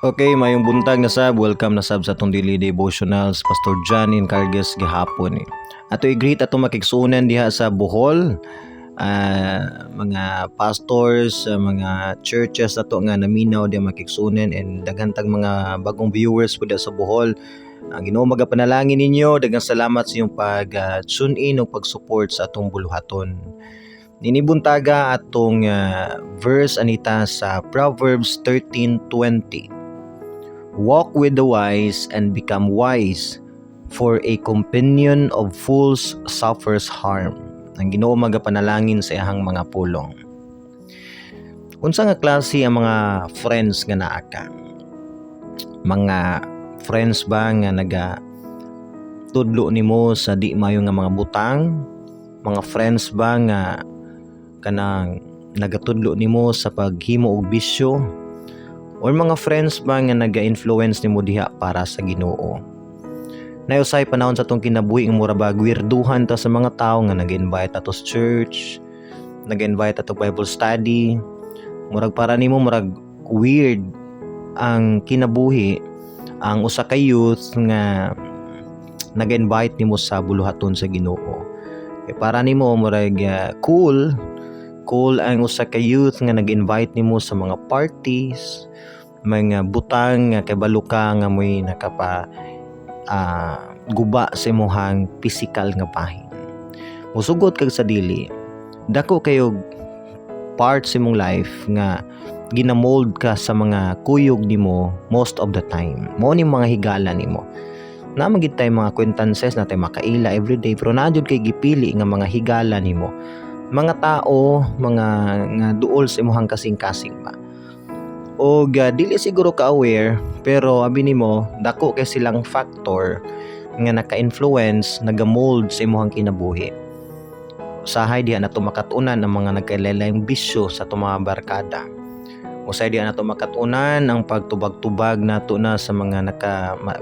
Okay, mayong buntag na sab, welcome na sab sa atong daily devotionals, Pastor John Carges gihapon ni. Ato i-greet ato makigsunan diha sa Bohol, mga pastors, mga churches ato nga naminaw diha makigsunan and daghang mga bagong viewers pud sa Bohol. Ang Ginoo magapanalangin ninyo, daghang salamat sa iyong tune in ug pag-support sa atong buluhaton. Ninibuntaga atong verse anita sa Proverbs 13:20. Walk with the wise and become wise, for a companion of fools suffers harm. Ang Ginoo magapanalangin sa iyang mga pulong. Unsa nga klase ang mga friends nga naa ka? Mga friends ba nga tudlo nimo sa di mayo nga mga butang? Mga friends ba nga kanang nagatudlo nimo sa paghimo og bisyo? Or mga friends ba nga naga-influence nimo diha para sa Ginoo? Nayusay panahon sa atong kinabuhi nga mura ba gwirduhan ta sa mga tawo nga nag-invite ato sa church, nag-invite ato Bible study. Murag para nimo murag weird ang kinabuhi ang usa ka youth nga nag-invite nimo sa buluhaton sa Ginoo. Para nimo murag cool ang usa ka youth nga nag-invite nimo sa mga parties, mga butang nga kabalo ka nga mo'y nakapa guba sa imong physical nga bahin. Musugot kag sa dili, dako kayo part sa imong life nga ginamold ka sa mga kuyog nimo most of the time. Mao ni mga higala nimo. Na magid tay mga acquaintances na tay makaila everyday, pero naadjud kay gipili nga mga higala nimo. Mga tao, mga nga duol sa imong kasing-kasing ba. O dili siguro ka aware, pero abi nimo dako kay silang factor nga naka-influence, nagamold sa imong kinabuhi. Usahay diha nato makatunan ang mga nagkailalayong bisyo sa atong mga barkada. Usahay diha nato makatunan ang pagtubag-tubag nato na sa mga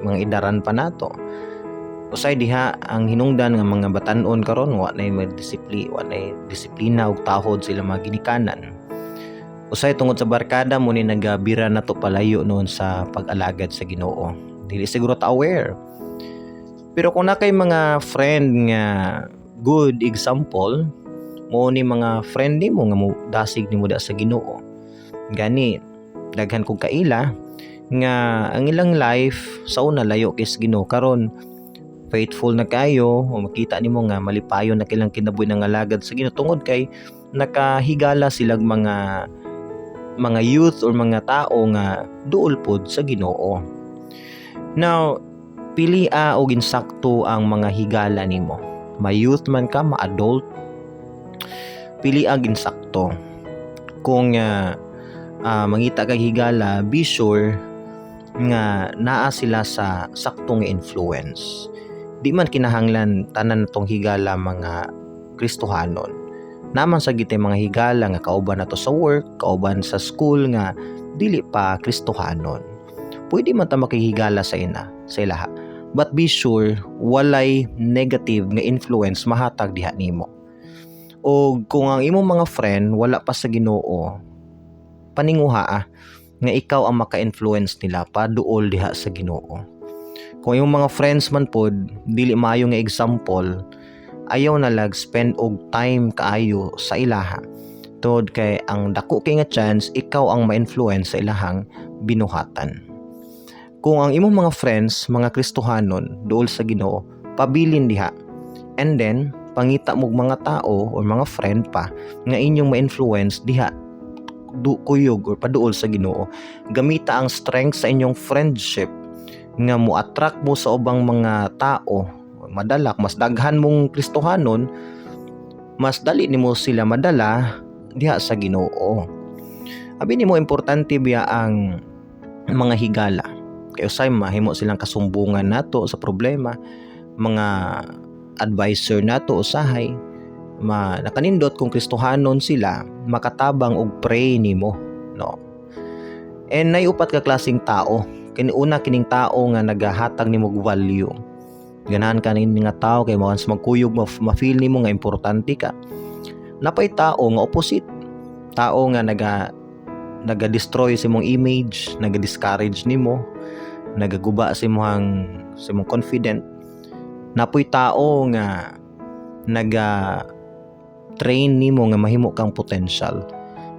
mga idaran pa nato. Usay diha ang hinungdan nga mga batan-on karon wa nay disiplina ug tahod sila mga ginikanan. Usay tungod sa barkada mo ni nagabira nato palayo noon sa pag-alagad sa Ginoo. Dili siguro ta aware. Pero kung na kay mga friend nga good example, mo ni mga friend nimo nga mo dasig nimo da sa Ginoo. Gani daghan kog kaila nga ang ilang life sa una layo kay sa Ginoo, karon faithful na kayo o makita nimo nga malipayon na kilang kinabuhi ng alagad sa Ginoo tungod kay nakahigala silang mga youth or mga tao nga duol pod sa Ginoo. Now, pilia og insakto ang mga higala nimo. May youth man ka, ma-adult, pili ang insakto. Kung mangita kag higala, be sure nga naa sila sa saktong influence. Di man kinahanglan tanan natong higala mga Kristohanon. Naman sa gitay mga higala nga kauban nato sa work, kauban sa school nga dili pa Kristohanon. Pwede man ta makihigala sa ilaha. But be sure walay negative nga influence mahatag diha nimo. O kung ang imong mga friend wala pa sa Ginoo, paninguha nga ikaw ang maka-influence nila pa duol diha sa Ginoo. Kung imong mga friends man pod dili maayo nga example, ayaw na spend og time kaayo sa ilaha. Tod kay ang dako kay nga chance ikaw ang ma-influence sa ilahang binuhatan. Kung ang imong mga friends, mga Kristohanon duol sa Ginoo, pabilin diha. And then pangita mo mga tao o mga friend pa nga inyong ma-influence diha kuyog or paduol sa Ginoo. Gamita ang strength sa inyong friendship nga mo attract mo sa ubang mga tao. Madala mas daghan mong Kristohanon, mas dali nimo sila madala diha sa Ginoo. Abi nimo importante biya ang mga higala. Kay usay mahimo silang kasumbungan nato sa problema, mga advisor nato usahay nakanindot kung Kristohanon sila, makatabang og pray nimo, no. And nayupat ka klaseng tao. Kiniuna kining tao nga nagahatag nimo og value. Ganahan ka ning nga tao kay once magkuyog ma-feel nimo nga importante ka. Napay tao nga opposite. Tao nga naga-destroy sa imong image, naga-discourage nimo, nagaguba sa imong confident. Napoy tao nga naga-train nimo nga mahimo kang potential.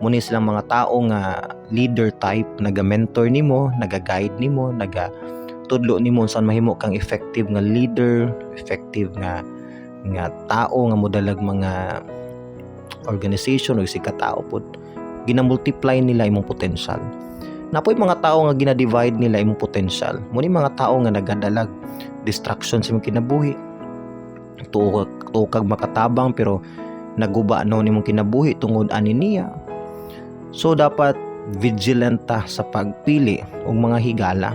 Muni silang mga tao nga leader type, naga-mentor nimo, naga-guide nimo, naga-tudlo nimo saan mahimo kang effective nga leader, effective nga tao nga modalag mga organization o sikat tao pod. Gina-multiply nila imong potential. Napoy mga tao nga gina-divide nila imong potential. Muni mga tao nga nagadalag distraction sa imong kinabuhi. Tuo kag makatabang pero naguba no nimong kinabuhi tungod ani niya. So dapat vigilant ta sa pagpili og mga higala.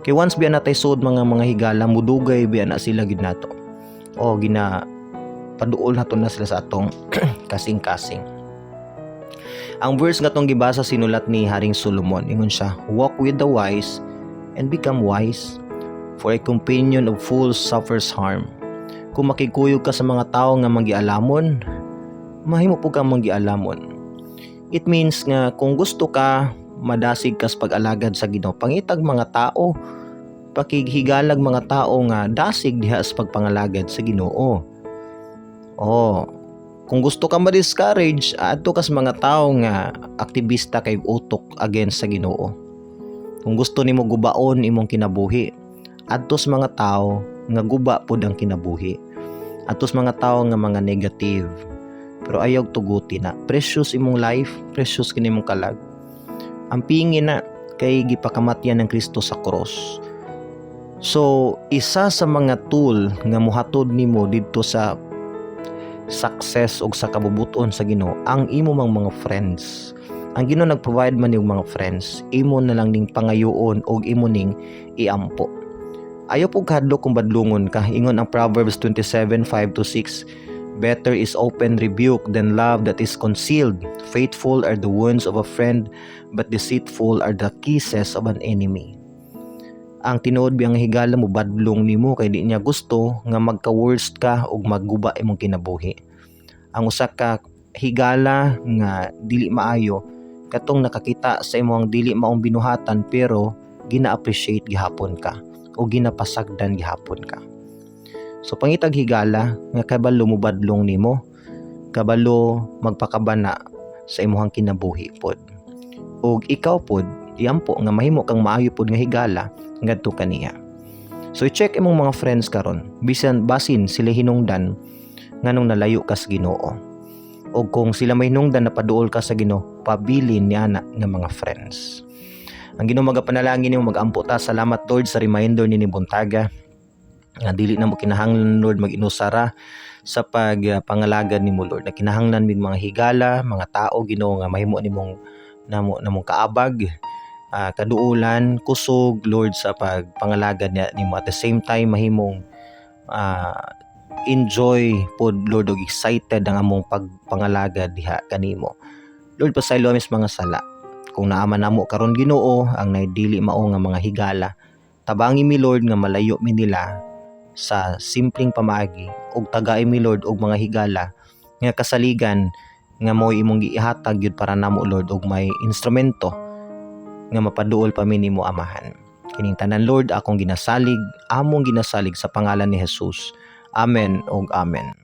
Kay once biya natay sud mga higala, mudugay biya na sila gid nato. O paduol nato na sila sa atong kasing-kasing. Ang verse nga tong gibasa sinulat ni Haring Solomon, ingon siya, "Walk with the wise and become wise, for a companion of fools suffers harm." Kung makikuyog ka sa mga tao nga manggialamon, mahimo po kang manggialamon. It means nga kung gusto ka madasig ka sa pag-alagad sa Ginoo, pangitag mga tao, pakighigalag mga tao nga dasig diha sa pagpangalagad sa Ginoo. Kung gusto ka ma-discourage, adto ka sa mga tao nga aktivista kay utok against sa Ginoo. Kung gusto nimo gubaon imong kinabuhi, adto sa mga tao nga guba pud ang kinabuhi. Adto sa mga tao nga mga negative. Pero ayaw tuguti na. Precious imong life, precious kini imong kalag. Ang pingin na kay gipakamatyan ng Kristo sa cross. So, isa sa mga tool nga mohatod nimo didto sa success o sa kabubuton sa Ginoo, ang imo mga friends. Ang Ginoo nag-provide man yung mga friends, imo na lang ning pangayoon o imo ning iampo. Ayaw po kadlo kung badlungon ka. Ingon ang Proverbs 27:5-6, "Better is open rebuke than love that is concealed. Faithful are the wounds of a friend, but deceitful are the kisses of an enemy." Ang tinuod biyang higala mo badlong nimo kay di niya gusto nga magka-worst ka ug magguba imong kinabuhi. Ang usa ka higala nga dili maayo katong nakakita sa imong dili maong binuhatan pero gina-appreciate gihapon ka o ginapasagdan gihapon ka. So pangitag higala nga kabalo mo badlong nimo, kabalo magpakabana sa imong kinabuhi pod. Ug ikaw pod iampo nga mahimo kang maayo pod nga higala ngadto kaniya. So i-check imong mga friends karon, bisan basin sila hinungdan nganong nalayo ka sa Ginoo. O kung sila may hinungdan na paduol ka sa Ginoo, pabilin niya na nga mga friends. Ang Ginoo magapanalangin nimo magampo ta. Salamat Lord sa reminder ni Buntaga nga dili na mo kinahanglan Lord mag-inusara sa pagpangalagad nimo Lord. Na kinahanglan mig mga higala, mga tao Ginoo nga mahimo nimong namong kaabag, kaduulan, kusog Lord sa pagpangalagad nimo. At the same time mahimong enjoy pod Lord og excited ang among pagpangalagad diha kanimo. Lord pasaylo amis mga sala. Kung naaman namo karon Ginoo ang naidili mao nga mga higala, tabangi mi Lord nga malayo mi nila sa simpleng pamaagi ug tagay mi Lord og mga higala nga kasaligan nga mo imong giihatag gyud para namo Lord og may instrumento nga mapaduol pa mi nimo Amahan. Kining tanan Lord akong ginasalig, among ginasalig sa pangalan ni Jesus. Amen ug amen.